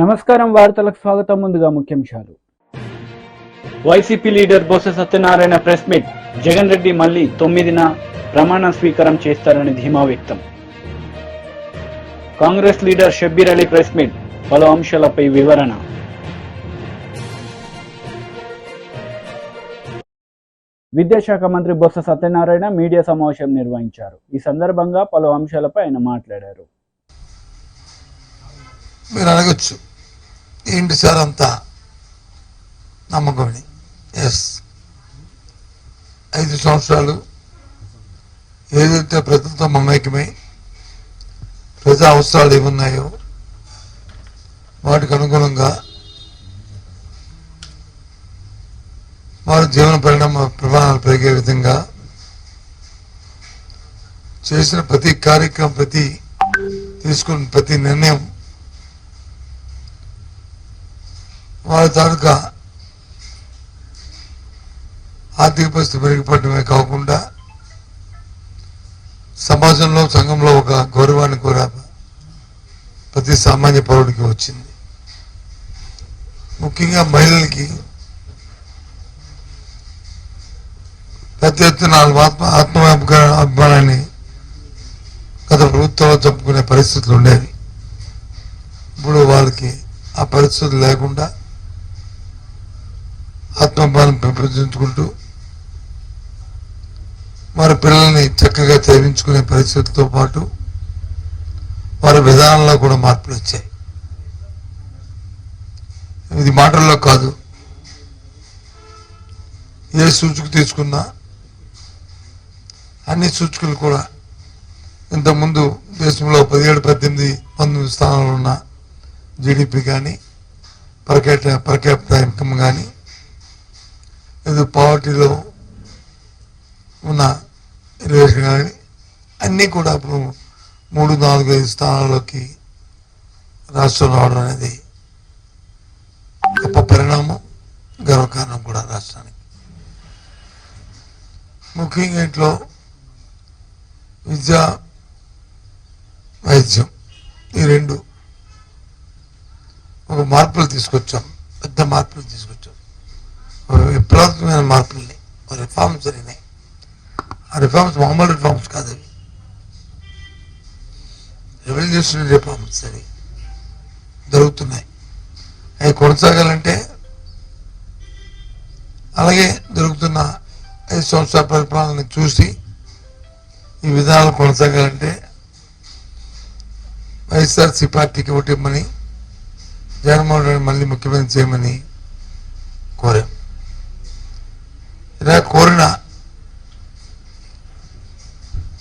నమస్కారం, వార్తలకు స్వాగతం. ముందుగా ముఖ్యాంశాలు. YCP leader Botsa Satyanarayana press meet. Jagan Reddy మళ్లీ 9న ప్రమాణ స్వీకారం చేస్తారని ధీమా వ్యక్తం. Congress leader Shabbir Ali press meet. పలు అంశాలపై వివరణ. విద్యాశాఖ మంత్రి బొత్స సత్యనారాయణ మీడియా సమావేశం నిర్వహించారు. ఈ సందర్భంగా పలు అంశాలపై ఆయన మాట్లాడారు. మీరు అడగచ్చు, ఏంటి సార్ అంత నమ్మకమని. ఎస్, 5 సంవత్సరాలు ఏదైతే ప్రజలతో మమేకమై ప్రజా అవసరాలు ఏమున్నాయో వాటికి అనుగుణంగా వారి జీవన ప్రమాణాలు పెరిగే విధంగా చేసిన ప్రతి కార్యక్రమం, తీసుకున్న ప్రతి నిర్ణయం వారి తాలూకా ఆర్థిక పరిస్థితి మెరుగుపడమే కాకుండా సమాజంలో, సంఘంలో ఒక గౌరవాన్ని కూడా ప్రతి సామాన్య పౌరుడికి వచ్చింది. ముఖ్యంగా మహిళలకి పెద్ద ఎత్తున అభిమానాన్ని గత ప్రభుత్వంలో చెప్పుకునే పరిస్థితులు ఉండేవి. ఇప్పుడు వాళ్ళకి ఆ పరిస్థితులు లేకుండా ఆత్మాభిమానం పెంపొందించుకుంటూ వారి పిల్లల్ని చక్కగా చదివించుకునే పరిస్థితులతో పాటు వారి విధానంలో కూడా మార్పులు వచ్చాయి. ఇది మాటల్లో కాదు, ఏ సూచిక తీసుకున్నా అన్ని సూచికలు కూడా ఇంతకుముందు దేశంలో 17, 18, 19 స్థానాలు ఉన్న జీడిపి కానీ, పర్ క్యాపిటల్ ఇన్కమ్ కానీ, ఇది పావర్టీలో ఉన్న రిలేషన్ కానీ అన్నీ కూడా ఇప్పుడు 3, 4, 5 స్థానాల్లోకి రాష్ట్రం రావడం అనేది గొప్ప పరిణామం, గర్వకారణం కూడా రాష్ట్రానికి. ముఖ్యంగా ఇంట్లో విద్య, వైద్యం ఈ రెండు ఒక మార్పులు తీసుకొచ్చాం, పెద్ద మార్పులు తీసుకొచ్చాం, విప్లవాత్మకమైన మార్పుల్ని, రిఫార్మ్స్ జరిగినాయి. ఆ రిఫార్మ్స్ మామూలు రిఫార్మ్స్ కాదు, అవి రెవల్యూషనరీ రిఫార్మ్స్ అవి జరుగుతున్నాయి. అవి కొనసాగాలంటే, అలాగే జరుగుతున్న 5 సంవత్సరాల పరిపాలనని చూసి ఈ విధానాలు కొనసాగాలంటే వైఎస్ఆర్సీ పార్టీకి ఓటిమ్మని, జగన్మోహన్ రెడ్డి మళ్ళీ ముఖ్యమంత్రి చేయమని కోరాం. ఇలా కోరిన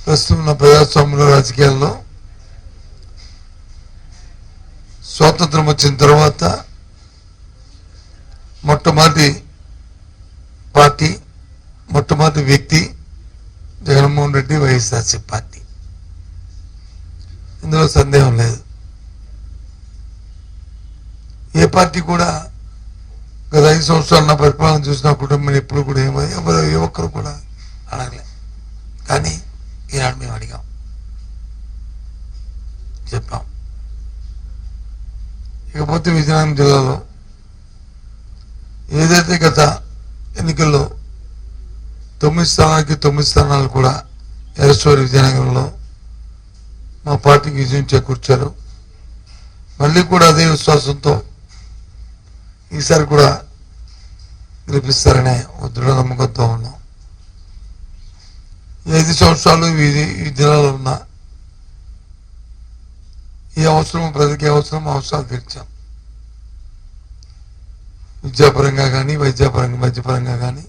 ప్రస్తుతం ఉన్న ప్రజాస్వామ్యంలో, రాజకీయాల్లో స్వాతంత్రం వచ్చిన తర్వాత మొట్టమొదటి పార్టీ, మొట్టమొదటి వ్యక్తి జగన్మోహన్ రెడ్డి, వైఎస్ఆర్సీ పార్టీ. ఇందులో సందేహం లేదు. ఏ పార్టీ కూడా గత 5 సంవత్సరాలు నా పరిపాలన చూసిన కుటుంబం ఎప్పుడు కూడా ఏ ఒక్కరు కూడా అడగలే. కానీ ఈనాడు మేము అడిగాం, చెప్పాం. ఇకపోతే విజయనగరం జిల్లాలో ఏదైతే గత ఎన్నికల్లో 9 స్థానాలకి 9 స్థానాలు కూడా ఎరసోరి విజయనగరంలో మా పార్టీకి విజయం చేకూర్చారు. మళ్ళీ కూడా అదే విశ్వాసంతో ఈసారి కూడా గెలిపిస్తారనే దృఢ నమ్మకంతో ఉన్నాం. 5 సంవత్సరాలు ఈ జిల్లాలో ఉన్న ఏ అవసరం, ప్రజలకి అవసరాలు తీర్చాం. విద్యాపరంగా కానీ, వైద్యపరంగా కానీ,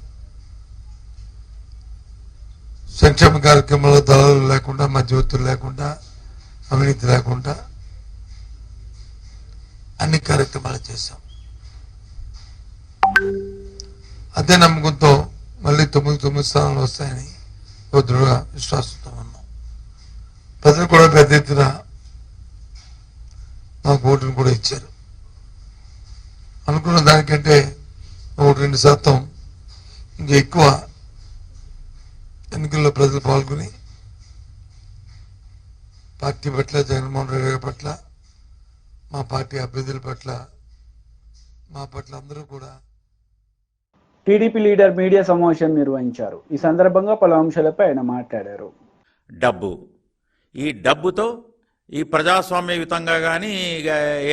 సంక్షేమ కార్యక్రమాల్లో దళాలు లేకుండా, మధ్యవర్తులు లేకుండా, అవినీతి లేకుండా అన్ని కార్యక్రమాలు చేశాం. అదే నమ్మకంతో మళ్ళీ 9 స్థానాలు వస్తాయని దృఢ విశ్వాసంతో ఉన్నాం. ప్రజలు కూడా పెద్ద ఎత్తున మాకు ఓటును కూడా ఇచ్చారు. అనుకున్న దానికంటే 1-2% ఇంకా ఎక్కువ ఎన్నికల్లో ప్రజలు పాల్గొని పార్టీ పట్ల, జగన్మోహన్ రెడ్డి గారి పట్ల, మా పార్టీ అభ్యర్థుల పట్ల మా పట్ల అందరూ కూడా. టీడీపీ లీడర్ మీడియా సమావేశం నిర్వహించారు. ఈ సందర్భంగా పలు అంశాలపై ఆయన మాట్లాడారు. ఈ డబ్బుతో ఈ ప్రజాస్వామ్యయుతంగా కానీ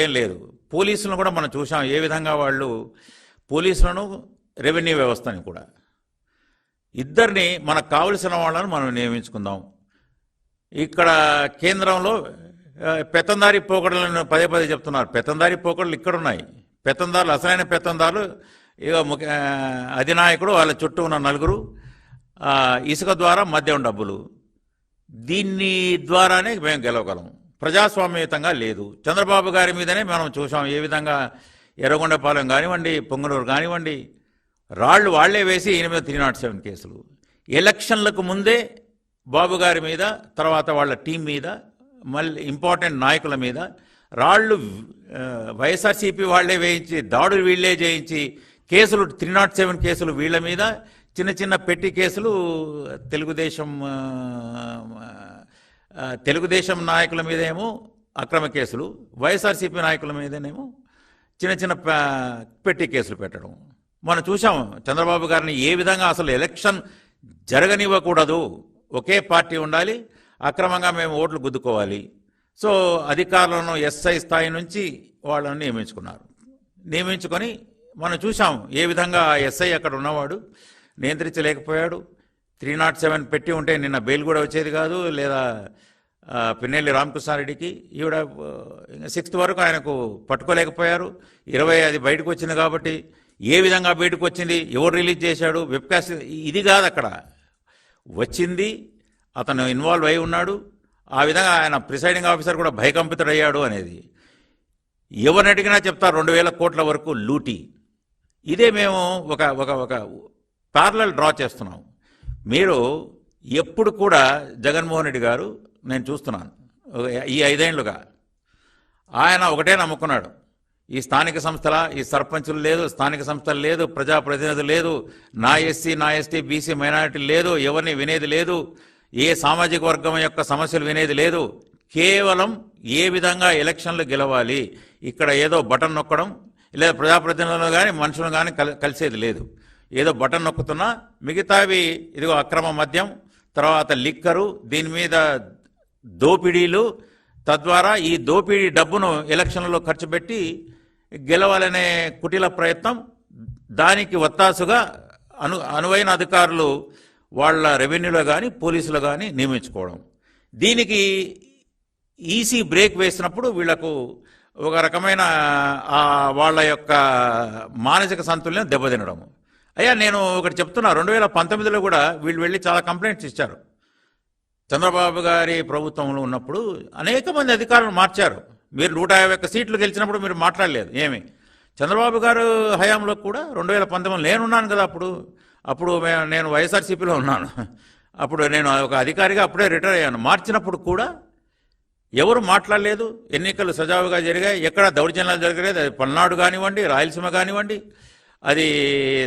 ఏం లేదు. పోలీసులను కూడా మనం చూసాం ఏ విధంగా వాళ్ళు పోలీసులను రెవెన్యూ వ్యవస్థని కూడా ఇద్దరిని మనకు కావలసిన వాళ్ళని మనం నియమించుకుందాం. ఇక్కడ కేంద్రంలో పెత్తందారి పోకడలను పదే పదే చెప్తున్నారు. పెత్తందారి పోకడలు ఇక్కడ ఉన్నాయి. పెత్తందారులు అసలైన పెత్తందారులు ఇక అధినాయకుడు వాళ్ళ చుట్టూ ఉన్న నలుగురు, ఇసుక ద్వారా మద్యం డబ్బులు, దీన్ని ద్వారానే మేము గెలవగలం. ప్రజాస్వామ్యయుతంగా లేదు. చంద్రబాబు గారి మీదనే మనం చూసాం ఏ విధంగా ఎర్రగొండపాలెం కానివ్వండి, పొంగనూరు కానివ్వండి, రాళ్లు వాళ్లే వేసి 307 కేసులు. ఎలక్షన్లకు ముందే బాబు గారి మీద, తర్వాత వాళ్ళ టీం మీద, మళ్ళీ ఇంపార్టెంట్ నాయకుల మీద రాళ్లు వైఎస్ఆర్సీపీ వాళ్లే వేయించి, దాడులు వీళ్లే చేయించి, కేసులు 307 కేసులు వీళ్ల మీద, చిన్న చిన్న పెట్టి కేసులు తెలుగుదేశం నాయకుల మీదేమో అక్రమ కేసులు, వైఎస్ఆర్సీపీ నాయకుల మీదనేమో చిన్న చిన్న పెట్టి కేసులు పెట్టడం మనం చూసాం. చంద్రబాబు గారిని ఏ విధంగా అసలు ఎలక్షన్ జరగనివ్వకూడదు, ఒకే పార్టీ ఉండాలి, అక్రమంగా మేము ఓట్లు గుద్దుకోవాలి. సో అధికారులను ఎస్ఐ స్థాయి నుంచి వాళ్ళని నియమించుకొని మనం చూసాం ఏ విధంగా ఎస్ఐ అక్కడ ఉన్నవాడు నియంత్రించలేకపోయాడు. 307 పెట్టి ఉంటే నిన్న బెయిల్ కూడా వచ్చేది కాదు. లేదా పిన్నెల్లి రామకృష్ణారెడ్డికి ఈవిడ 6th వరకు ఆయనకు పట్టుకోలేకపోయారు. 20 అది బయటకు వచ్చింది కాబట్టి ఏ విధంగా బయటకు వచ్చింది, ఎవరు రిలీజ్ చేశాడు, వెబ్కాస్ట్, ఇది కాదు అక్కడ వచ్చింది. అతను ఇన్వాల్వ్ అయి ఉన్నాడు. ఆ విధంగా ఆయన ప్రిసైడింగ్ ఆఫీసర్ కూడా భయకంపితుడయ్యాడు అనేది ఎవరిని అడిగినా చెప్తారు. 2000 కోట్ల వరకు లూటీ. ఇదే మేము ఒక ఒక ఒక ప్యారలల్ డ్రా చేస్తున్నాం. మీరు ఎప్పుడు కూడా జగన్మోహన్ రెడ్డి గారు, నేను చూస్తున్నాను ఈ 5 ఏళ్లుగా ఆయన ఒకటే నమ్ముకున్నాడు. ఈ స్థానిక సంస్థల, ఈ సర్పంచులు లేదు, స్థానిక సంస్థలు లేదు, ప్రజాప్రతినిధులు లేదు, నా ఎస్సీ నా ఎస్టీ బీసీ మైనారిటీ లేదు, ఎవరిని వినేది లేదు, ఏ సామాజిక వర్గం యొక్క సమస్యలు వినేది లేదు. కేవలం ఏ విధంగా ఎలక్షన్లు గెలవాలి, ఇక్కడ ఏదో బటన్ నొక్కడం, లేదా ప్రజాప్రతినిధులు కానీ మనుషులు కానీ కలిసేది లేదు. ఏదో బటన్ నొక్కుతున్నా మిగతావి ఇదిగో అక్రమ మద్యం, తర్వాత లిక్కరు, దీని మీద దోపిడీలు, తద్వారా ఈ దోపిడీ డబ్బును ఎలక్షన్లలో ఖర్చు పెట్టి గెలవాలనే కుటిల ప్రయత్నం. దానికి ఒత్తాసుగా అనువైన అధికారులు వాళ్ళ రెవెన్యూలో కానీ పోలీసులు కానీ నియమించుకోవడం. దీనికి ఈసీ బ్రేక్ వేసినప్పుడు వీళ్లకు ఒక రకమైన వాళ్ళ యొక్క మానసిక సంతుల్యం దెబ్బతినడం. అయ్యా నేను ఒకటి చెప్తున్నా, 2019లో కూడా వీళ్ళు వెళ్ళి చాలా కంప్లైంట్స్ ఇచ్చారు. చంద్రబాబు గారి ప్రభుత్వంలో ఉన్నప్పుడు అనేక మంది అధికారులు మార్చారు. మీరు 151 సీట్లు గెలిచినప్పుడు మీరు మాట్లాడలేదు ఏమి. చంద్రబాబు గారు హయాంలో కూడా 2019 నేనున్నాను కదా, అప్పుడు నేను వైఎస్ఆర్సీపీలో ఉన్నాను. అప్పుడు నేను ఒక అధికారిగా అప్పుడే రిటైర్ అయ్యాను. మార్చినప్పుడు కూడా ఎవరు మాట్లాడలేదు. ఎన్నికలు సజావుగా జరిగాయి. ఎక్కడ దౌర్జన్యాలు జరగలేదు. అది పల్నాడు కానివ్వండి, రాయలసీమ కానివ్వండి, అది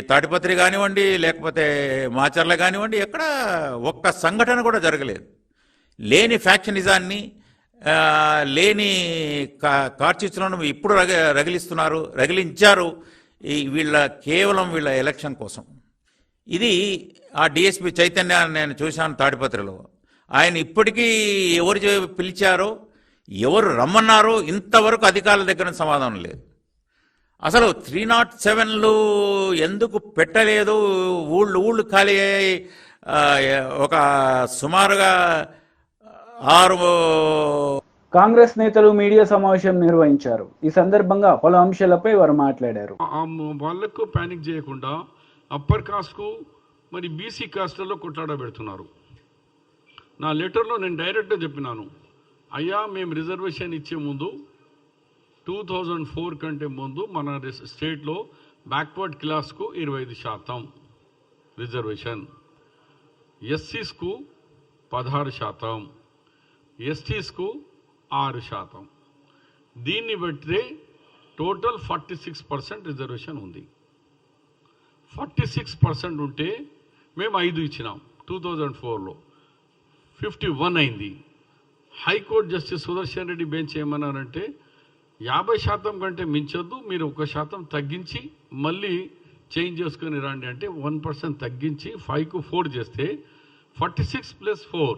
తాటిపత్రి కానివ్వండి, లేకపోతే మాచర్ల కానివ్వండి, ఎక్కడ ఒక్క సంఘటన కూడా జరగలేదు. లేని ఫ్యాక్షనిజాన్ని, లేని కార్చిచ్చులను ఇప్పుడు రగిలించారు కేవలం వీళ్ళ ఎలక్షన్ కోసం. ఇది ఆ డిఎస్పీ చైతన్యాన్ని నేను చూశాను తాడిపత్రిలో. ఆయన ఇప్పటికీ ఎవరు పిలిచారో, ఎవరు రమ్మన్నారో ఇంతవరకు అధికారుల దగ్గర సమాధానం లేదు. అసలు 307లు ఎందుకు పెట్టలేదు, ఊళ్ళు ఖాళీ అయ్యాయి. ఒక సుమారుగా 6 కాంగ్రెస్ నేతలు మీడియా సమావేశం నిర్వహించారు. ఈ సందర్భంగా పలు అంశాలపై వారు మాట్లాడారు. వాళ్లకు పానిక్ చేయకుండా అప్పర్ కాస్ట్కు మరి బీసీ కాస్ట్లలో కొట్లాడబెడుతున్నారు. నా లెటర్లో నేను డైరెక్ట్గా చెప్పినాను, అయ్యా మేము రిజర్వేషన్ ఇచ్చే ముందు 2004 కంటే ముందు మన స్టేట్లో బ్యాక్వర్డ్ క్లాస్కు 25% రిజర్వేషన్, ఎస్సీస్కు 16%, ఎస్టీస్కు 6%. దీన్ని బట్టి టోటల్ 46% రిజర్వేషన్ ఉంది. 46% ఉంటే మేము 5 ఇచ్చినాం. 2004లో 51 అయింది. High court justice Sudarshan Reddy bench ఏమన్నారంటే 50% కంటే మించొద్దు, మీరు 1% తగ్గించి మళ్ళీ చేంజ్ చేసుకొని రండి అంటే 1% తగ్గించి 5కు 4 చేస్తే 46+4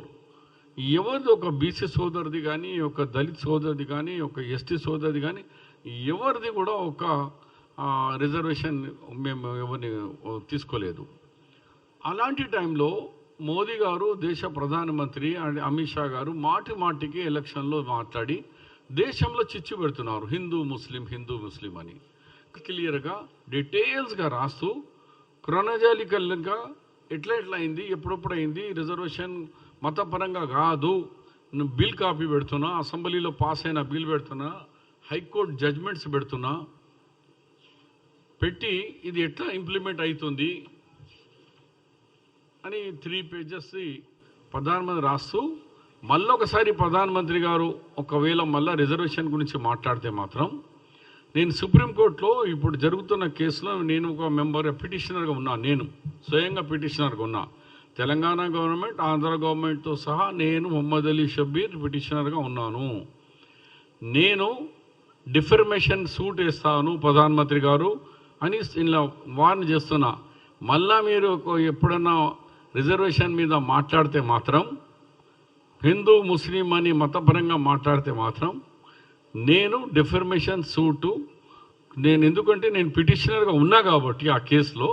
ఎవరిది ఒక బీసీ సోదరుది కానీ, ఒక దళిత్ సోదరుది కానీ, ఒక ఎస్టీ సోదరుది కానీ ఎవరిది కూడా ఒక రిజర్వేషన్ మేము ఎవరిని తీసుకోలేదు. అలాంటి టైంలో మోదీ గారు దేశ ప్రధానమంత్రి అండ్ అమిత్ షా గారు మాటికి ఎలక్షన్లో మాట్లాడి దేశంలో చిచ్చు పెడుతున్నారు హిందూ ముస్లిం అని. క్లియర్గా డీటెయిల్స్గా రాస్తూ క్రొనాలజికల్గా ఎట్లా అయింది, ఎప్పుడప్పుడు అయింది, రిజర్వేషన్ మతపరంగా కాదు, బిల్ కాపీ పెడుతున్నా, అసెంబ్లీలో పాస్ అయిన బిల్ పెడుతున్నా, హైకోర్టు జడ్జ్మెంట్స్ పెడుతున్నా, పెట్టి ఇది ఎట్లా ఇంప్లిమెంట్ అవుతుంది అని 3 పేజెస్ ప్రధానమంత్రి రాస్తూ మళ్ళొకసారి ప్రధానమంత్రి గారు ఒకవేళ మళ్ళీ రిజర్వేషన్ గురించి మాట్లాడితే మాత్రం నేను సుప్రీంకోర్టులో ఇప్పుడు జరుగుతున్న కేసులో నేను ఒక మెంబర్ పిటిషనర్గా ఉన్నా, నేను స్వయంగా పిటిషనర్గా ఉన్నా. తెలంగాణ గవర్నమెంట్ ఆంధ్ర గవర్నమెంట్తో సహా నేను మొహమ్మద్ అలీ షబ్బీర్ పిటిషనర్గా ఉన్నాను. నేను డిఫర్మేషన్ సూట్ వేస్తాను ప్రధానమంత్రి గారు అని ఇలా వార్న్ చేస్తున్నా. మళ్ళా మీరు ఎప్పుడన్నా రిజర్వేషన్ మీద మాట్లాడితే మాత్రం, హిందూ ముస్లిం అని మతపరంగా మాట్లాడితే మాత్రం నేను డిఫర్మేషన్ సూటు ఎందుకంటే నేను పిటిషనర్గా ఉన్నా కాబట్టి ఆ కేసులో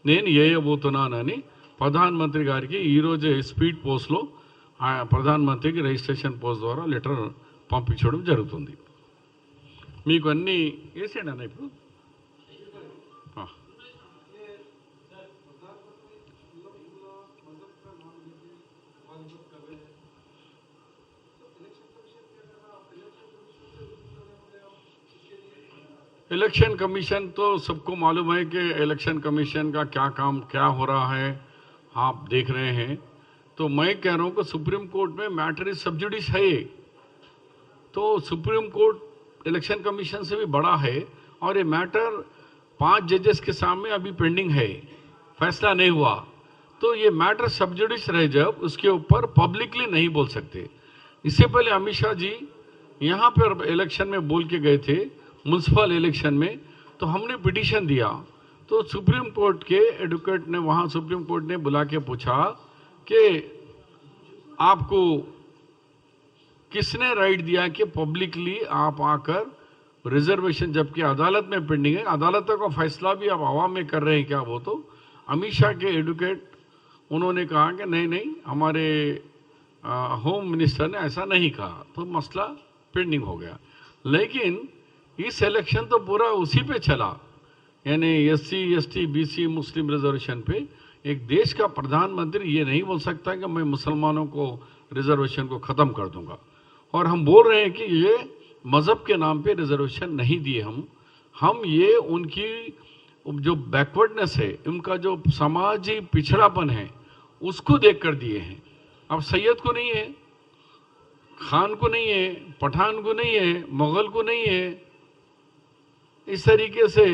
నేను వేయబోతున్నానని ప్రధానమంత్రి గారికి ఈరోజే స్పీడ్ పోస్ట్లో ప్రధానమంత్రికి రిజిస్ట్రేషన్ పోస్ట్ ద్వారా లెటర్ పంపించడం జరుగుతుంది. మీకు అన్నీ వేసేయండి అన్న. ఇప్పుడు इलेक्शन कमीशन तो सबको मालूम है कि इलेक्शन कमीशन का क्या काम क्या हो रहा है, आप देख रहे हैं. तो मैं कह रहा हूँ कि सुप्रीम कोर्ट में मैटर इज सब जुडिस है, तो सुप्रीम कोर्ट इलेक्शन कमीशन से भी बड़ा है और ये मैटर 5 जजेस के सामने अभी पेंडिंग है, फैसला नहीं हुआ. तो ये मैटर सब जुडिस रहे जब उसके ऊपर पब्लिकली नहीं बोल सकते. इससे पहले अमित शाह जी यहाँ पर इलेक्शन में बोल के गए थे म्यूनसिपल इलेक्शन में, तो हमने पिटीशन दिया. तो सुप्रीम कोर्ट के एडवोकेट ने वहाँ सुप्रीम कोर्ट ने बुला के पूछा कि आपको किसने राइट दिया कि पब्लिकली आप आकर रिजर्वेशन, जबकि अदालत में पेंडिंग है, अदालतों का फैसला भी आप आवाम में कर रहे हैं क्या? वो तो अमित शाह के एडवोकेट उन्होंने कहा कि नहीं हमारे होम मिनिस्टर ने ऐसा नहीं कहा, तो मसला पेंडिंग हो गया. लेकिन इस इलेक्शन तो पूरा उसी पे चला, यानी SC ST BC मुस्लिम रिजर्वेशन पे. एक देश का प्रधानमंत्री ये नहीं बोल सकता कि मैं मुसलमानों को रिजर्वेशन को ख़त्म कर दूंगा. और हम बोल रहे हैं कि ये मज़हब के नाम पे रिजर्वेशन नहीं दिए हम ये उनकी जो बैकवर्डनेस है, उनका जो समाजी पिछड़ापन है, उसको देख कर दिए हैं. अब सैयद को नहीं है, खान को नहीं है, पठान को नहीं है, मुग़ल को नहीं है, इस तरीके से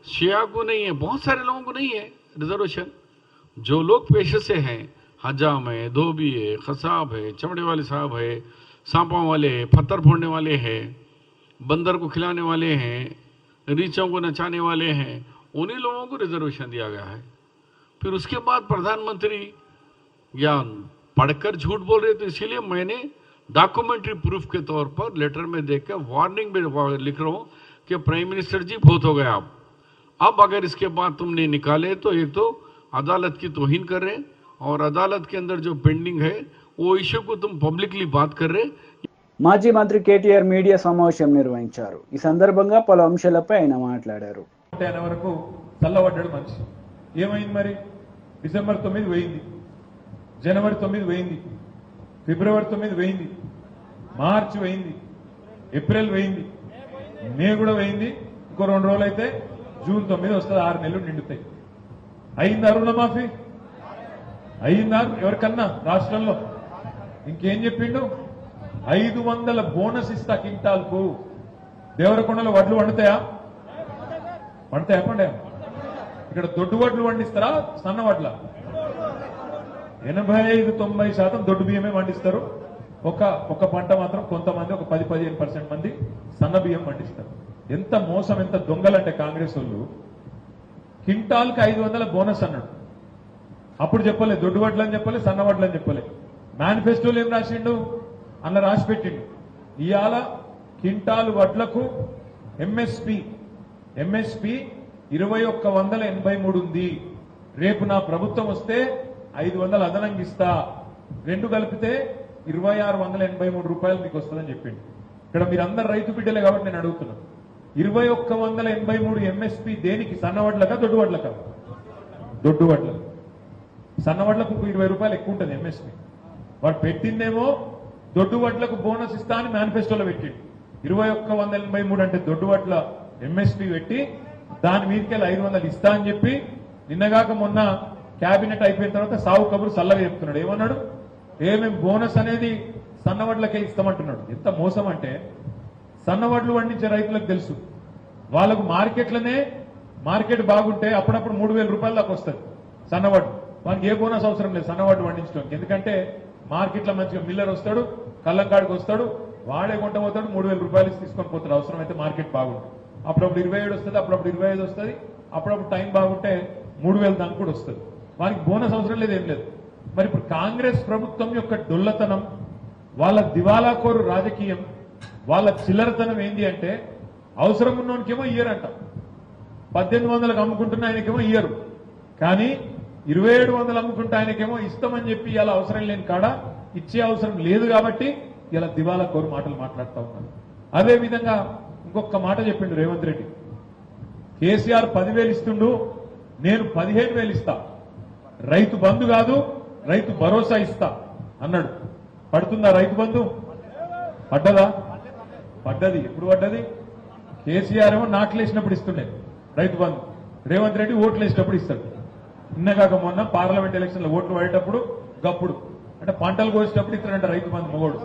शिया को नहीं है, बहुत सारे लोगों को नहीं है रिजर्वेशन. जो लोग पेशे से हैं, हजाम है, धोबी है, खसाब है, चमड़े वाले साहब है, सांपों वाले हैं, पत्थर फोड़ने वाले हैं, बंदर को खिलाने वाले हैं, रीछों को नचाने वाले हैं, उन्हीं लोगों को रिजर्वेशन दिया गया है. फिर उसके बाद प्रधानमंत्री या पढ़कर झूठ बोल रहे, तो इसीलिए मैंने डॉक्यूमेंट्री प्रूफ के तौर पर लेटर में देकर वार्निंग में लिख रहा हूँ कि प्राइम मिनिस्टर जी बहुत हो गया. अब अगर इसके बाद तुमने निकाले तो एक तो अदालत की तौहीन कर रहे, और अदालत के अंदर जो पेंडिंग है वो इश्यू को तुम पब्लिकली बात कर रहे. మాజీ మంత్రి కేటీఆర్ మీడియా సమావేశం నిర్వహించారు. ఈ సందర్భంగా పలు అంశాలపై ఆయన మాట్లాడారు. వరకు చల్లబడ్డాడు మనిషి. ఏమైంది మరి? డిసెంబర్ 9 పోయింది, జనవరి 9 పోయింది, ఫిబ్రవరి 9 పోయింది, మార్చి పోయింది, ఏప్రిల్ పోయింది, మే కూడా పోయింది. ఇంకో 2 రోజులు అయితే జూన్ 9 వస్తుంది. 6 నెలలు నిండుతాయి. అయిందా రుణమాఫీ? అయిందా ఎవరికన్నా రాష్ట్రంలో? ఇంకేం చెప్పిండు? 500 బోనస్ ఇస్తా కింటాల్కు. దేవరకొండలో వడ్లు వండుతాయా? వండుతాయా? పండే ఇక్కడ దొడ్డు వడ్లు వండిస్తారా, సన్న వడ్ల? 85-90% దొడ్డు బియ్యమే వండిస్తారు. ఒక పంట మాత్రం కొంతమంది ఒక 10-15% మంది సన్న బియ్యం పండిస్తారు. ఎంత మోసం, ఎంత దొంగలంటే కాంగ్రెస్ వాళ్ళు క్వింటాల్కి 500 బోనస్ అన్నాడు. అప్పుడు చెప్పలే దొడ్డు వడ్లు అని చెప్పలే, సన్న వడ్లు అని చెప్పలే. మేనిఫెస్టోలో ఏం రాసిండు అన్న రాసి పెట్టిండు. ఇవాళ క్వింటాల్ వడ్లకు ఎంఎస్పి 2183 ఉంది. రేపు నా ప్రభుత్వం వస్తే 500 అదనంగా ఇస్తా, రెండు కలిపితే 2683 రూపాయలు మీకు వస్తుందని చెప్పిండు. ఇక్కడ మీరందరు రైతు బిడ్డలే కాబట్టి నేను అడుగుతున్నా, 2183 ఎంఎస్పి దేనికి? సన్నవడ్లకా దొడ్డు వడ్లకా? దొడ్డు వడ్లకు. సన్నవడ్లకు 20 రూపాయలు ఎక్కువ ఉంటుంది ఎంఎస్పి. వాడు పెట్టిందేమో దొడ్డు వడ్లకు బోనస్ ఇస్తా అని మేనిఫెస్టోలో పెట్టిండు. 2183 అంటే దొడ్డు వడ్ల ఎంఎస్పి పెట్టి దాని మీదకెళ్ళి 500 ఇస్తా అని చెప్పి నిన్నగాక మొన్న క్యాబినెట్ అయిపోయిన తర్వాత సావు కబురు సల్లగా చెప్తున్నాడు. ఏమన్నాడు? ఏమేం బోనస్ అనేది సన్నవడ్లకే ఇస్తామంటున్నాడు. ఎంత మోసం అంటే, సన్నవడ్లు పండించే రైతులకు తెలుసు, వాళ్ళకు మార్కెట్ బాగుంటే అప్పుడప్పుడు 3000 రూపాయల దాకా వస్తుంది సన్నవడ్లు. వానికి ఏ బోనస్ అవసరం లేదు సన్నవడ్లు పండించడానికి. ఎందుకంటే మార్కెట్లో మంచిగా మిల్లర్ వస్తాడు, కళ్ళంకాడికి వస్తాడు, వాడే కొంట పోతాడు, 3000 రూపాయలు తీసుకొని పోతాడు అవసరమైతే మార్కెట్ బాగుంటుంది. అప్పుడప్పుడు 27 వస్తుంది, అప్పుడప్పుడు 25 వస్తుంది, అప్పుడప్పుడు టైం బాగుంటే 3000 దాకా కూడా వస్తుంది. వానికి బోనస్ అవసరం లేదు, ఏం లేదు. మరి ఇప్పుడు కాంగ్రెస్ ప్రభుత్వం యొక్క డొల్లతనం, వాళ్ళ దివాలాకోరు రాజకీయం, వాళ్ళ చిల్లరతనం ఏంది అంటే, అవసరం ఉన్నోనికేమో ఇయ్యరంట. 1800లకు అమ్ముకుంటున్న ఆయనకేమో ఇయ్యరు, కానీ 2700 అమ్ముకుంటే ఆయనకేమో ఇస్తామని చెప్పి ఇలా అవసరం లేని కాడ ఇచ్చే అవసరం లేదు కాబట్టి ఇలా దివాలాకోరు మాటలు మాట్లాడుతూ ఉన్నారు. అదే విధంగా ఇంకొక మాట చెప్పిండు రేవంత్ రెడ్డి, కేసీఆర్ 10,000 ఇస్తుండు, నేను 15,000 ఇస్తా, రైతు బంధు కాదు రైతు భరోసా ఇస్తా అన్నాడు. పడుతుందా రైతు బంధు? పడ్డదా? పడ్డది. ఎప్పుడు పడ్డది? కేసీఆర్ ఏమో నాట్లు వేసినప్పుడు ఇస్తుండే రైతు బంధు, రేవంత్ రెడ్డి ఓట్లు వేసినప్పుడు ఇస్తాడు. నిన్నగాక మొన్న పార్లమెంట్ ఎలక్షన్ లో ఓట్లు పడేటప్పుడు గప్పుడు, అంటే పంటలు కోసేటప్పుడు ఇస్తాడంట రైతు బంధు మొగోడు.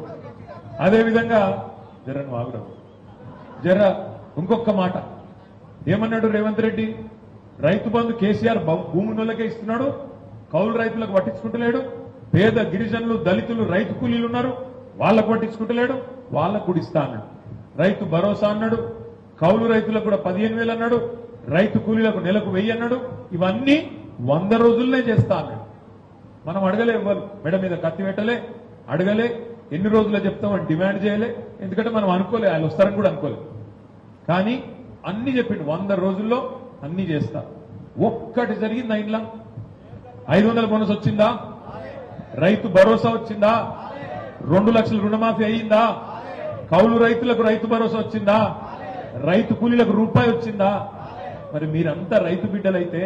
అదేవిధంగా జరను వాగురావు జర ఇంకొక మాట ఏమన్నాడు రేవంత్ రెడ్డి? రైతు బంధు కేసీఆర్ భూములకే ఇస్తున్నాడు, కౌలు రైతులకు పట్టించుకుంటలేడు, పేద గిరిజనులు దళితులు రైతు కూలీలు ఉన్నారు వాళ్ళకు పట్టించుకుంటలేడు, వాళ్ళకు కూడా ఇస్తా అన్నాడు. రైతు భరోసా అన్నాడు, కౌలు రైతులకు కూడా 15,000 అన్నాడు, రైతు కూలీలకు నెలకు 1000 అన్నాడు. ఇవన్నీ 100 రోజుల్లోనే చేస్తా అన్నాడు. మనం అడగలే, ఇవ్వాలి మెడ మీద కత్తి పెట్టలే, అడగలే, ఎన్ని రోజుల్లో చెప్తామని డిమాండ్ చేయలే, ఎందుకంటే మనం అనుకోలే ఆయన వస్తారని కూడా అనుకోలే. కానీ అన్ని చెప్పిండు, 100 రోజుల్లో అన్ని చేస్తా. ఒక్కటి జరిగిందా? ఇంట్లో 500 బోనస్ వచ్చిందా? రైతు భరోసా వచ్చిందా? 2 లక్షల రుణమాఫీ అయ్యిందా? కౌలు రైతులకు రైతు భరోసా వచ్చిందా? రైతు కూలీలకు రూపాయి వచ్చిందా? మరి మీరంతా రైతు బిడ్డలైతే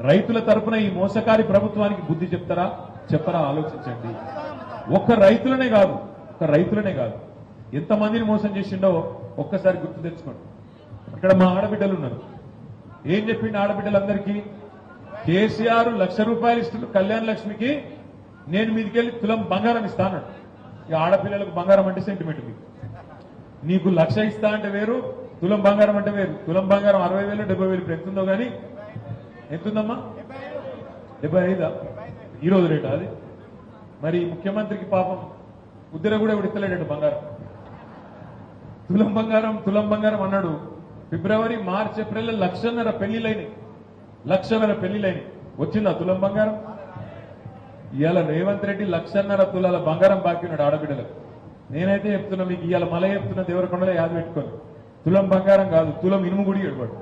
రైతుల తరపున ఈ మోసకారి ప్రభుత్వానికి బుద్ధి చెప్తారా చెప్పరా? ఆలోచించండి. ఒక్క రైతులనే కాదు ఎంతమందిని మోసం చేసిండో ఒక్కసారి గుర్తు తెచ్చుకోండి. ఇక్కడ మా ఆడబిడ్డలు ఉన్నారు. ఏం చెప్పిండు ఆడబిడ్డలందరికీ? కేసీఆర్ 1,00,000 రూపాయలు ఇస్తుండు కళ్యాణ లక్ష్మికి, నేను మీదికెళ్ళి తులం బంగారం ఇస్తా అన్నాడు. ఇక ఆడపిల్లలకు బంగారం అంటే సెంటిమెంట్. నీకు 1,00,000 ఇస్తా అంటే వేరు, తులం బంగారం అంటే వేరు. తులం బంగారం 60,000 70,000 ఇప్పుడు ఎంతుందో కానీ, ఎంతుందమ్మా? 75 ఈ రోజు రేటా అది? మరి ముఖ్యమంత్రికి పాపం ఉద్దర కూడా ఇస్తలేడండి బంగారం. తులం బంగారం అన్నాడు. ఫిబ్రవరి మార్చ్ ఏప్రిల్ 1,50,000 పెళ్లిలైనవి, 1,50,000 పెళ్లిలైనవి. వచ్చిందా తులం బంగారం? ఇవాళ రేవంత్ రెడ్డి 1,50,000 తులాల బంగారం బాకీ ఉన్నాడు ఆడబిడ్డలకు. నేనైతే చెప్తున్నా మీకు, ఇవాళ మళ్ళీ చెప్తున్నా, దేవరకొండలో యాద పెట్టుకోండి, తులం బంగారం కాదు తులం ఇనుము గుడి ఏడువాడు.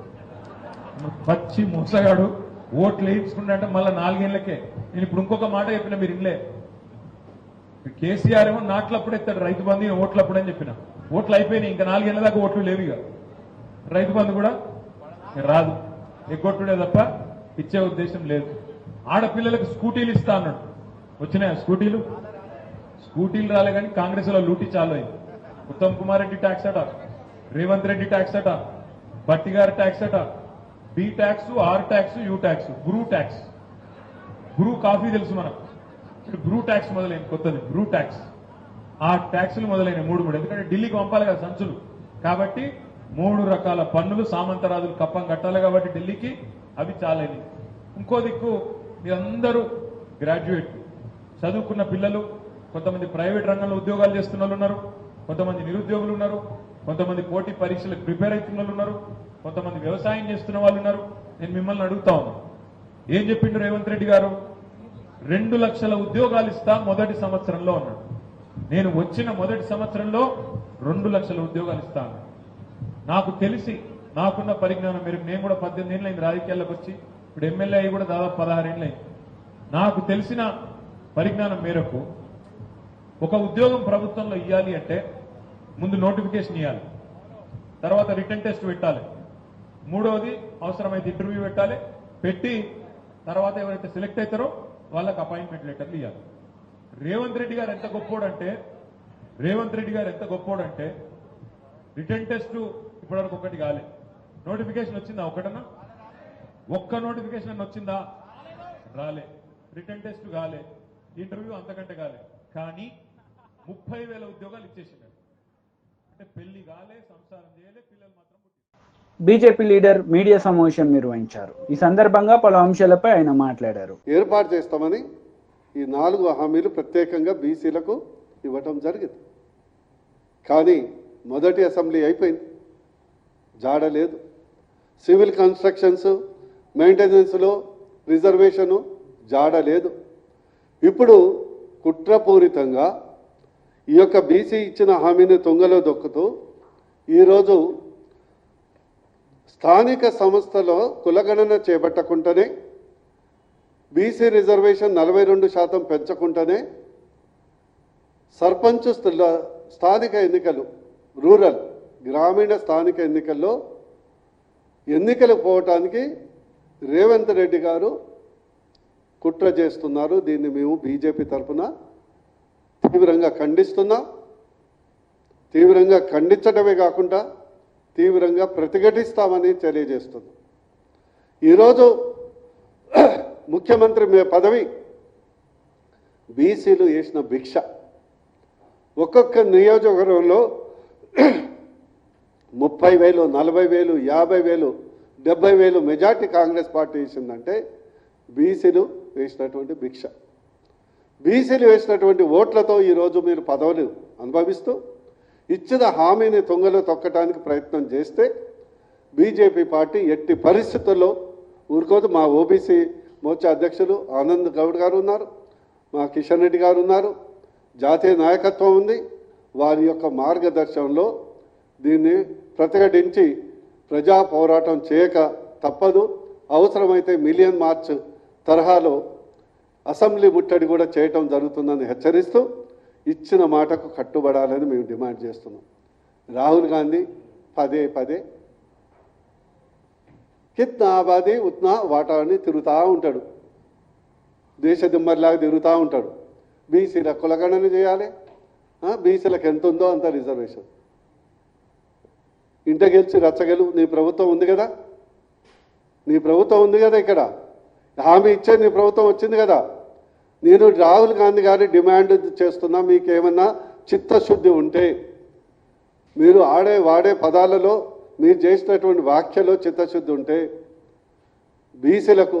పచ్చి మోసగాడు. ఓట్లు వేయించుకుంటా అంటే మళ్ళీ 4 ఏళ్లకే. నేను ఇప్పుడు ఇంకొక మాట చెప్పిన, మీరు ఇన్లే. కేసీఆర్ ఏమో నాట్లప్పుడు ఎత్తాడు రైతు బంధు, ఓట్లప్పుడు అని చెప్పిన. ఓట్లు అయిపోయినాయి, ఇంకా 4 ఏళ్ల దాకా ఓట్లు లేవు. ఇక రైతు బంధు కూడా రాదు, ఎగ్గొట్టుడే తప్ప ఇచ్చే ఉద్దేశం లేదు. ఆడపిల్లలకు స్కూటీలు ఇస్తా అన్నాడు. వచ్చినాయా స్కూటీలు? స్కూటీలు రాలే కానీ కాంగ్రెస్ లో లూటీ చాలు అయింది. ఉత్తమ్ కుమార్ రెడ్డి ట్యాక్స్ అట, రేవంత్ రెడ్డి ట్యాక్స్ అట, భట్టి గారి ట్యాక్స్ అట, B tax, R tax, U tax, Bru tax. Bru coffee తెలుసు మనకు, ఇప్పుడు బ్రూ ట్యాక్స్ మొదలైంది కొత్తది, బ్రూ ట్యాక్స్. ఆ ట్యాక్సులు మొదలైన 3 ఎందుకంటే ఢిల్లీకి పంపాలి కదా సంచులు, కాబట్టి 3 రకాల పన్నులు సామంతరాజులు కప్పం కట్టాలి కాబట్టి ఢిల్లీకి, అవి చాలైనవి. ఇంకో దిక్కు మీరందరూ గ్రాడ్యుయేట్ చదువుకున్న పిల్లలు, కొంతమంది ప్రైవేట్ రంగంలో ఉద్యోగాలు చేస్తున్న వాళ్ళు ఉన్నారు, కొంతమంది నిరుద్యోగులు ఉన్నారు, కొంతమంది పోటీ పరీక్షలకు ప్రిపేర్ అవుతున్న వాళ్ళు ఉన్నారు, కొంతమంది వ్యవసాయం చేస్తున్న వాళ్ళు ఉన్నారు. నేను మిమ్మల్ని అడుగుతా ఉన్నాను, ఏం చెప్పిండు రేవంత్ రెడ్డి గారు? 2 లక్షల ఉద్యోగాలు ఇస్తా మొదటి సంవత్సరంలో అన్నాడు. నేను వచ్చిన మొదటి సంవత్సరంలో 2 లక్షల ఉద్యోగాలు ఇస్తా అన్నాడు. నాకు తెలిసి నాకున్న పరిజ్ఞానం మేరకు, నేను కూడా 18 ఏళ్ళు అయింది రాజకీయాల్లోకి వచ్చి, ఇప్పుడు ఎమ్మెల్యే అయ్యి కూడా దాదాపు 16 ఏళ్ళు అయింది. నాకు తెలిసిన పరిజ్ఞానం మేరకు ఒక ఉద్యోగం ప్రభుత్వంలో ఇవ్వాలి అంటే ముందు నోటిఫికేషన్ ఇవ్వాలి, తర్వాత రిటన్ టెస్ట్ పెట్టాలి, మూడవది అవసరమైతే ఇంటర్వ్యూ పెట్టాలి, పెట్టి తర్వాత ఎవరైతే సెలెక్ట్ అవుతారో వాళ్ళకి అపాయింట్మెంట్ లెటర్లు ఇవ్వాలి. రేవంత్ రెడ్డి గారు ఎంత గొప్పోడంటే రిటన్ టెస్ట్ ఇప్పటివరకు ఒకటి కాలే. నోటిఫికేషన్ వచ్చిందా? ఒకటన్నా ఒక్క నోటిఫికేషన్ అన్న వచ్చిందా? రాలే. రిటన్ టెస్ట్ కాలే, ఇంటర్వ్యూ అంతకంటే కాలే. కానీ 30,000 ఉద్యోగాలు ఇచ్చేసినారు. అంటే పెళ్లి కాలే, సంసారం చేయలే, పిల్లలు మాత్రం. బీజేపీ లీడర్ మీడియా సమావేశం నిర్వహించారు. ఈ సందర్భంగా పలు అంశాలపై ఆయన మాట్లాడారు. ఏర్పాటు చేస్తామని ఈ 4 హామీలు ప్రత్యేకంగా బీసీలకు ఇవ్వటం జరిగింది. కానీ మొదటి అసెంబ్లీ అయిపోయింది, జాడలేదు. సివిల్ కన్స్ట్రక్షన్స్, మెయింటెనెన్స్లో రిజర్వేషను జాడలేదు. ఇప్పుడు కుట్రపూరితంగా ఈ యొక్క బీసీ ఇచ్చిన హామీని తుంగలో దొక్కుతూ ఈరోజు స్థానిక సంస్థలో కులగణన చేపట్టకుండానే, బీసీ రిజర్వేషన్ 42% పెంచకుండానే సర్పంచ్ స్థానిక ఎన్నికలు, రూరల్ గ్రామీణ స్థానిక ఎన్నికల్లో ఎన్నికలకు పోవటానికి రేవంత్ రెడ్డి గారు కుట్ర చేస్తున్నారు. దీన్ని మేము బీజేపీ తరఫున తీవ్రంగా ఖండిస్తున్నాం. తీవ్రంగా ఖండించడమే కాకుండా తీవ్రంగా ప్రతిఘటిస్తామని తెలియజేస్తున్నాం. ఈరోజు ముఖ్యమంత్రి పదవి బీసీలు వేసిన భిక్ష. ఒక్కొక్క నియోజకవర్గంలో 30,000, 40,000, 50,000, 70,000 మెజార్టీ కాంగ్రెస్ పార్టీ ఇచ్చిందంటే బీసీలు వేసినటువంటి భిక్ష. బీసీలు వేసినటువంటి ఓట్లతో ఈరోజు మీరు పదవులు అనుభవిస్తూ ఇచ్చిన హామీని తుంగలో తొక్కడానికి ప్రయత్నం చేస్తే బీజేపీ పార్టీ ఎట్టి పరిస్థితుల్లో ఊరుకోదు. మా ఓబీసీ మోర్చా అధ్యక్షులు ఆనంద్ గౌడ్ గారు ఉన్నారు, మా కిషన్ రెడ్డి గారు ఉన్నారు, జాతీయ నాయకత్వం ఉంది. వారి యొక్క మార్గదర్శనంలో దీన్ని ప్రతిఘటించి ప్రజా పోరాటం చేయక తప్పదు. అవసరమైతే మిలియన్ మార్చ్ తరహాలో అసెంబ్లీ ముట్టడి కూడా చేయటం జరుగుతుందని హెచ్చరిస్తూ ఇచ్చిన మాటకు కట్టుబడాలని మేము డిమాండ్ చేస్తున్నాం. రాహుల్ గాంధీ పదే కిత్నా ఆబాదీ ఉత్నా వాటా అని తిరుగుతూ ఉంటాడు, దేశ దిమ్మర్లాగా తిరుగుతూ ఉంటాడు. బీసీల కులగణన చేయాలి, బీసీలకు ఎంత ఉందో అంత రిజర్వేషన్. ఇంట గెలిచి రచ్చగలు నీ ప్రభుత్వం ఉంది కదా, ఇక్కడ హామీ ఇచ్చే నీ ప్రభుత్వం వచ్చింది కదా. నేను రాహుల్ గాంధీ గారి డిమాండ్ చేస్తున్నా, మీకేమన్నా చిత్తశుద్ధి ఉంటే మీరు వాడే పదాలలో, మీరు చేసినటువంటి వ్యాఖ్యలో చిత్తశుద్ధి ఉంటే బీసీలకు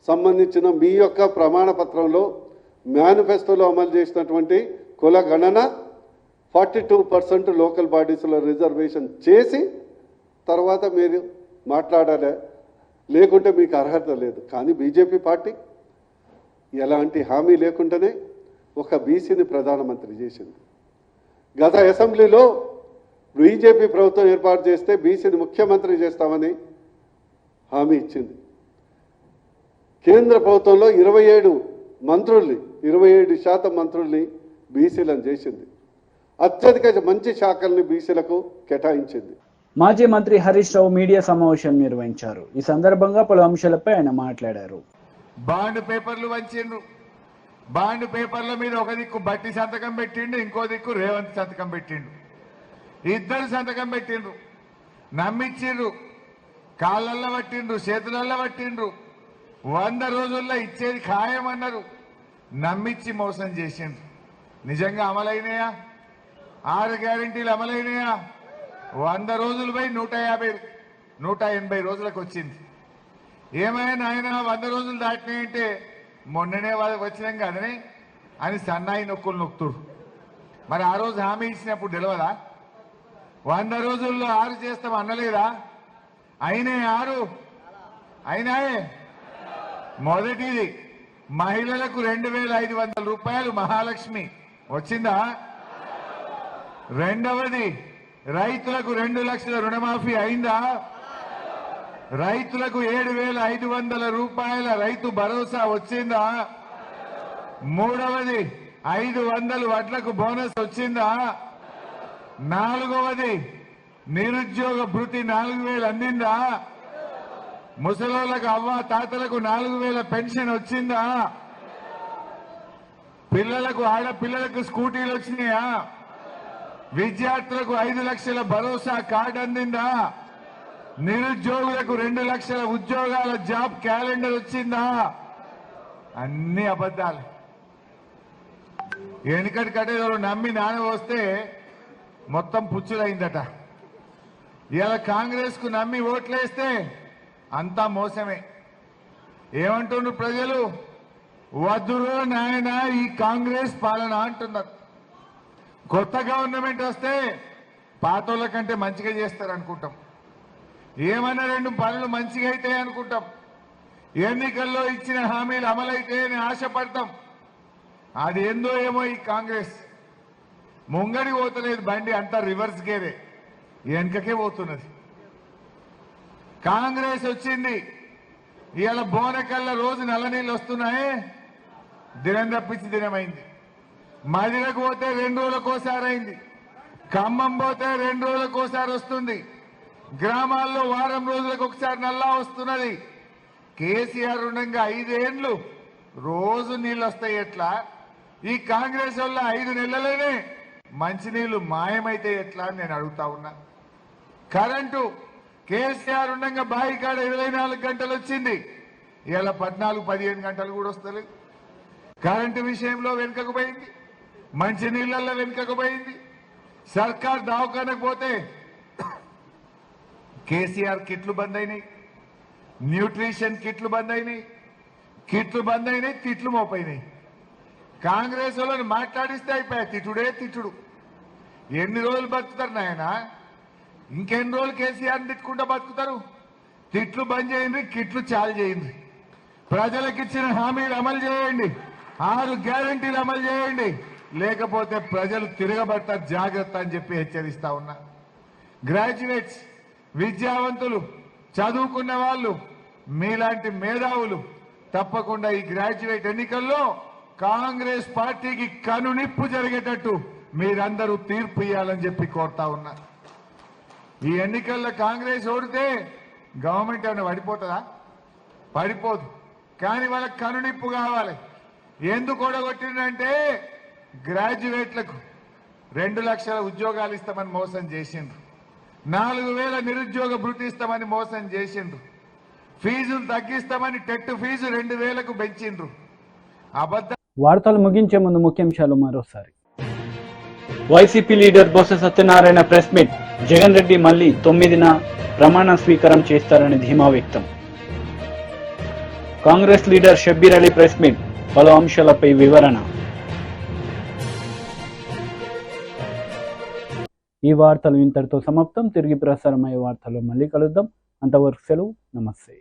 సంబంధించిన మీ యొక్క ప్రమాణ పత్రంలో, మేనిఫెస్టోలో అమలు చేసినటువంటి కుల గణన 42% లోకల్ బాడీస్లో రిజర్వేషన్ చేసి తర్వాత మీరు మాట్లాడాలి, లేకుంటే మీకు అర్హత లేదు. కానీ బీజేపీ పార్టీ ఎలాంటి హామీ లేకుండానే ఒక బీసీని ప్రధానమంత్రి చేసింది. గత అసెంబ్లీలో బీజేపీ ప్రభుత్వం ఏర్పాటు చేస్తే బీసీని ముఖ్యమంత్రి చేస్తామని హామీ ఇచ్చింది. కేంద్ర ప్రభుత్వంలో 27% మంత్రుల్ని బీసీలను చేసింది. అత్యధిక మంచి శాఖల్ని బీసీలకు కేటాయించింది. మాజీ మంత్రి హరీష్ రావు మీడియా సమావేశం నిర్వహించారు. ఈ సందర్భంగా పలు అంశాలపై ఆయన మాట్లాడారు. బాండ్ పేపర్లు వంచిండ్రు. బాండ్ పేపర్ల మీద ఒక దిక్కు బట్టి సంతకం పెట్టిండు, ఇంకో దిక్కు రేవంత్ సంతకం పెట్టిండు. ఇద్దరు సంతకం పెట్టిండ్రు, నమ్మించిండ్రు, కాళ్ళల్లో పట్టిండ్రు, చేతులల్లో పట్టిండ్రు. 100 రోజుల్లో ఇచ్చేది ఖాయమన్నారు, నమ్మించి మోసం చేసిండ్రు. నిజంగా అమలైనయా? 6 గ్యారెంటీలు అమలైనయా? 100 రోజులు పోయి 180 రోజులకు వచ్చింది. ఏమైనా ఆయన 100 రోజులు దాటినాయంటే మొన్ననే వాళ్ళకి వచ్చినాం కదనే. అని సన్నాయి నొక్కులు నొక్కుతుడు. మరి ఆ రోజు హామీ ఇచ్చినప్పుడు తెలియదా? 100 రోజుల్లో 6 చేస్తాం అనలేదా? అయినే 6 అయినాయే. మొదటిది మహిళలకు 2500 రూపాయలు మహాలక్ష్మి వచ్చిందా? రెండవది రైతులకు 2 లక్షల రుణమాఫీ అయిందా? రైతులకు 7500 రూపాయల రైతు భరోసా వచ్చిందా? మూడవది 500 వడ్లకు బోనస్ వచ్చిందా? నాలుగవది నిరుద్యోగ భృతి 4000 అందిందా? ముసలోళ్ళకు అవ్వ తాతలకు 4000 పెన్షన్ వచ్చిందా? పిల్లలకు ఆడపిల్లలకు స్కూటీలు వచ్చినాయా? విద్యార్థులకు 5 లక్షల భరోసా కార్డు అందిందా? నిరుద్యోగులకు 2 లక్షల ఉద్యోగాల జాబ్ క్యాలెండర్ వచ్చిందా? అన్ని అబద్ధాలు. వెనుకటి కట్టేదో నమ్మి నాన్న వస్తే మొత్తం పుచ్చులైందట. ఇలా కాంగ్రెస్ కు నమ్మి ఓట్లేస్తే అంతా మోసమే. ఏమంటున్నారు ప్రజలు? వద్దురో నాయన ఈ కాంగ్రెస్ పాలన అంటున్నారు. కొత్త గవర్నమెంట్ వస్తే పాతోళ్ళ కంటే మంచిగా చేస్తారు అనుకుంటాం. ఏమన్నా 2 పనులు మంచిగా అయితే అనుకుంటాం. ఎన్నికల్లో ఇచ్చిన హామీలు అమలైతే అని ఆశపడతాం. అది ఏందో ఏమో ఈ కాంగ్రెస్ ముంగడి పోతలేదు, బండి అంతా రివర్స్ గేరే వెనకకే పోతున్నది. కాంగ్రెస్ వచ్చింది. ఇవాళ బోనకల్ల రోజు నల్ల నీళ్ళు వస్తున్నాయి, దినం తప్పించి దినమైంది. మదిరకు పోతే 2 రోజులకోసారి అయింది. ఖమ్మం పోతే 2 రోజులకోసారి వస్తుంది. గ్రామాల్లో వారం రోజులకు ఒకసారి నల్లా వస్తున్నది. కేసీఆర్ ఉండగా 5 ఏళ్లు రోజు నీళ్ళు వస్తాయి ఎట్లా? ఈ కాంగ్రెస్ వల్ల 5 నెలలనే మంచినీళ్లు మాయమైతే ఎట్లా అని నేను అడుగుతా ఉన్నా. కరెంటు కేసీఆర్ ఉండగా బావి కాడ 24 గంటలు వచ్చింది. ఇలా 14-15 గంటలు కూడా వస్తలేదు. కరెంటు విషయంలో వెనుకకు పోయింది, మంచినీళ్లలో వెనుకకు పోయింది. సర్కార్ దవాఖానకు పోతే కేసీఆర్ కిట్లు బంద్ అయినాయి, న్యూట్రిషన్ కిట్లు బంద్ అయినాయి, కిట్లు బంద్ అయినాయి, తిట్లు మోపైనాయి. కాంగ్రెస్ వాళ్ళని మాట్లాడిస్తే అయిపోయాయి, తిట్టుడే తిట్టుడు. ఎన్ని రోజులు బతుకుతారు నాయన? ఇంకెన్ని రోజులు కేసీఆర్ని తిట్టుకుంటూ బతుకుతారు? తిట్లు బంద్ చేయండి, కిట్లు చాలు చేయండి. ప్రజలకు ఇచ్చిన హామీలు అమలు చేయండి, 6 గ్యారంటీలు అమలు చేయండి. లేకపోతే ప్రజలు తిరగబడతారు, జాగ్రత్త అని చెప్పి హెచ్చరిస్తా ఉన్నా. గ్రాడ్యుయేట్స్, విద్యావంతులు, చదువుకున్న వాళ్ళు, మీలాంటి మేధావులు తప్పకుండా ఈ గ్రాడ్యుయేట్ ఎన్నికల్లో కాంగ్రెస్ పార్టీకి కనునిప్పు జరిగేటట్టు మీరందరూ తీర్పు ఇవ్వాలని చెప్పి కోరుతా ఉన్నా. ఈ ఎన్నికల్లో కాంగ్రెస్ ఓడితే గవర్నమెంట్ ఏమైనా పడిపోతుందా? పడిపోదు. కానీ వాళ్ళకి కనునిప్పు కావాలి. ఎందుకు ఓడగొట్టిందంటే గ్రాడ్యుయేట్లకు 2 లక్షల ఉద్యోగాలు ఇస్తామని మోసం చేసిండ్రు, 4000 నిరుద్యోగ భృతి ఇస్తామని మోసం చేసిండ్రు, ఫీజులు తగ్గిస్తామని టెట్ ఫీజు 2000కు పెంచిండ్రు. అబద్ధ వార్తలు ముగించే ముందు ముఖ్యాంశాలు మరోసారి. YCP leader Botsa Satyanarayana press meet. Jagan Reddy మళ్లీ 9న ప్రమాణ స్వీకారం చేస్తారని ధీమా వ్యక్తం. Congress leader Shabbir Ali press meet. పలు అంశాలపై వివరణ. ఈ వార్తలు ఇంతటితో సమాప్తం. తిరిగి ప్రసారమయ్యే వార్తల్లో మళ్ళీ కలుద్దాం. అంతవరకు సెలవు. నమస్తే.